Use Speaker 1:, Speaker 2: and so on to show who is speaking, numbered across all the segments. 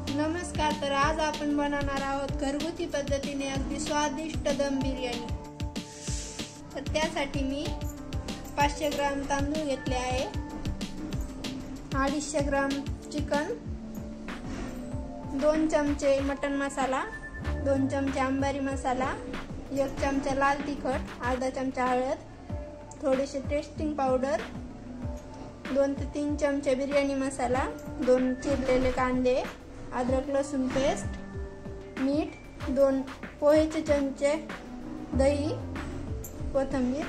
Speaker 1: नमस्कार. तर आज आपण बनवणार आहोत घरगुती पद्धतीने अगदी स्वादिष्ट दम बिर्याणी. तर त्यासाठी मी 500 ग्राम तांदूळ घेतले आहे, 250 ग्राम चिकन, 2 चमचे मटन मसाला, 2 चमचे अंबारी मसाला, 1 चमचा लाल तिखट, अर्धा चमचा हळद, थोडेसे टेस्टिंग पावडर, 2 ते 3 चमचे बिर्याणी मसाला, 2 चिरलेले कांदे, अद्रक लसूण पेस्ट, मीठ, 2 पोहेचे चमचे, दही, कोथिंबीर.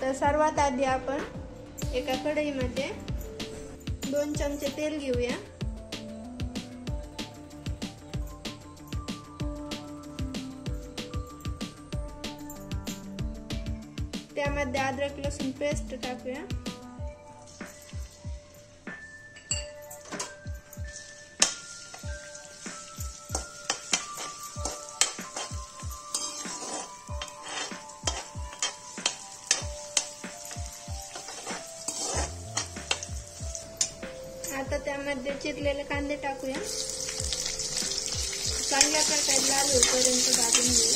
Speaker 1: तर सर्वात आधी आपण एका कढईमध्ये 2 चमचे तेल घेऊया. त्यामध्ये अद्रक लसूण पेस्ट टाकूया. आता त्यामध्ये चिरलेले कांदे टाकूया. चांगल्या प्रकारे लाल होईपर्यंत भाजून घेऊ.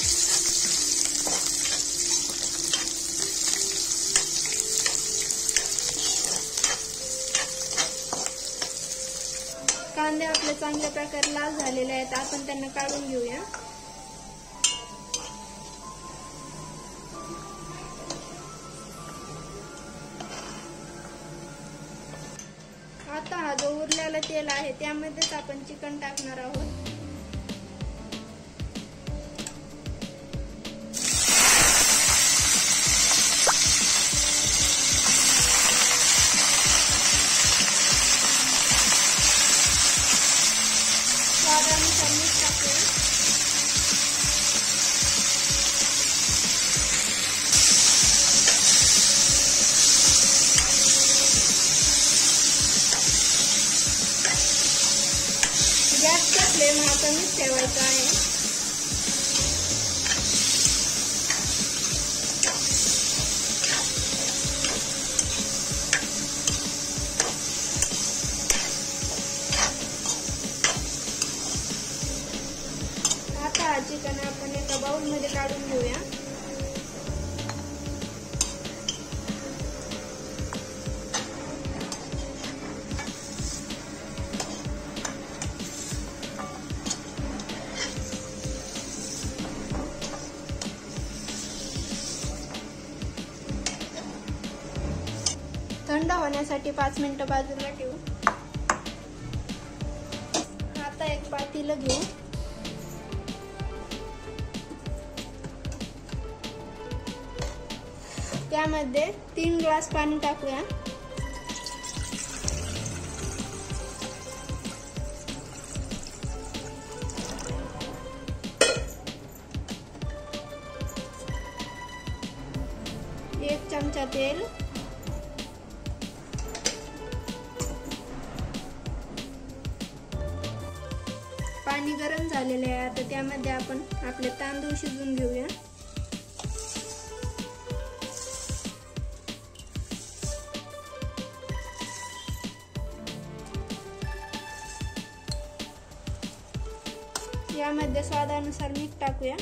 Speaker 1: कांदे आपले चांगल्या प्रकारे लाल झालेले आहेत. आपण त्यांना काढून घेऊया. आता हा जो उरलेला तेल आहे त्यामध्येच आपण चिकन टाकणार आहोत. स्वादानुसार मीठ टाकूया. गॅसचा फ्लेम हा कमीच ठेवायचा आहे. आता हा चिकन आपण एका बाउल मध्ये काढून घेऊया. थंड होण्यासाठी 5 मिनिटं बाजूला ठेवू. आता एक पातेलं घेऊ. त्यामध्ये 3 ग्लास पाणी टाकूया. एक चमचा तेल, पाणी गरम झालेले आहे. आता त्यामध्ये आपण आपले तांदूळ शिजवून घेऊया. यामध्ये स्वादानुसार मीठ टाकूया.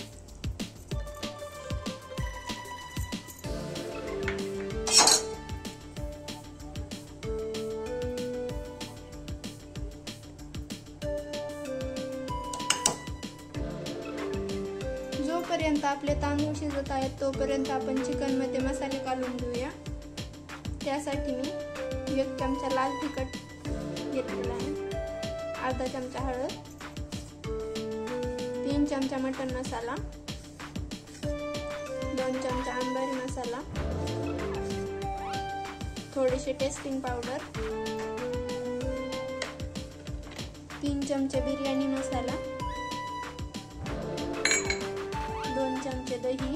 Speaker 1: जोपर्यंत आपले तांदूळ शिजत आहेत तोपर्यंत आपण चिकन मध्ये मसाले घालून घेऊया. त्यासाठी मी 1 चमचा लाल तिखट घेतलेला आहे, अर्धा चमचा हळद, 3 चमचा मटन मसाला, 2 चमचा अंबारी मसाला, थोडेसे टेस्टिंग पावडर, 3 चमचे बिर्याणी मसाला, 2 चमचे दही,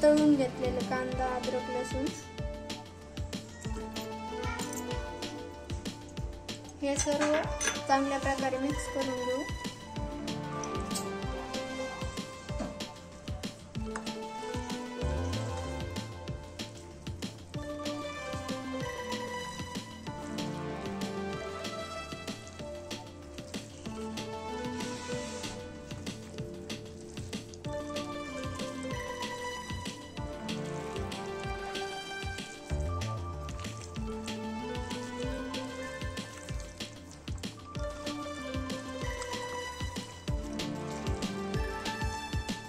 Speaker 1: तळून घेतलेले कांदा, अद्रक लसूण, हे सर्व चांगल्या प्रकारे मिक्स करून घेऊ.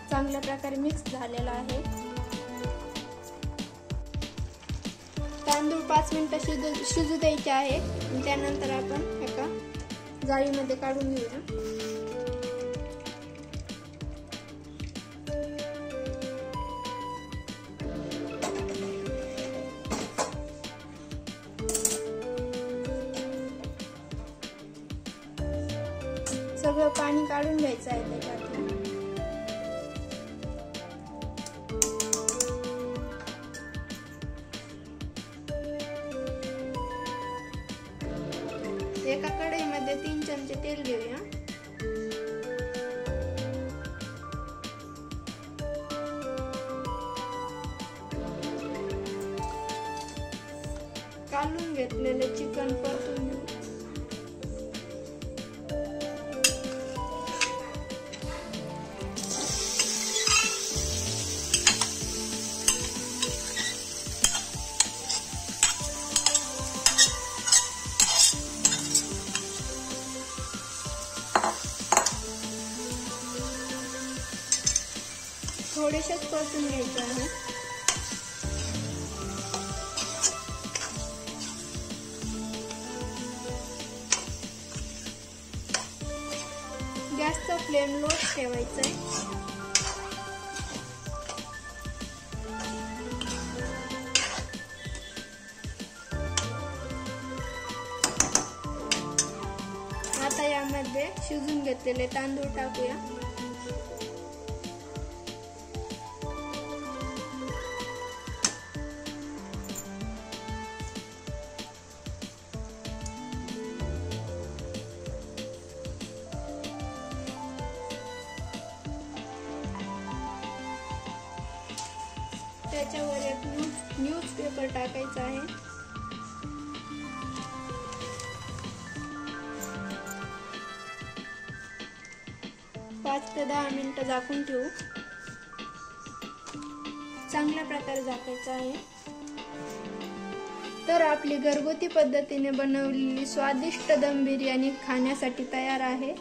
Speaker 1: चांगल्या प्रकारे मिक्स झालेला आहे. तांदूळ 5 मिनिटं शिजू द्यायचे आहे. त्यानंतर आपण एका जाळीमध्ये काढून घेऊया. सगळं पाणी काढून घ्यायचं आहे त्याच्यातून. एका कढईमध्ये 3 चमचे तेल घेऊया. काढून घेतलेले चिकन परतून घेऊ. थोडेसेच परतून घ्यायचे आहे. गॅसचा फ्लेम लो ठेवायचा आहे. आता यामध्ये शिजून घेतलेले तांदूळ टाकूया. त्याच्यावर एक न्यूजपेपर टाकायचा आहे. पाच ते 10 मिनिटं झाकून ठेवू. चांगल्या प्रकारे झाकायचं आहे. तर आपली घरगुती पद्धतीने बनवलेली स्वादिष्ट दम बिर्याणी खाण्यासाठी तयार आहे.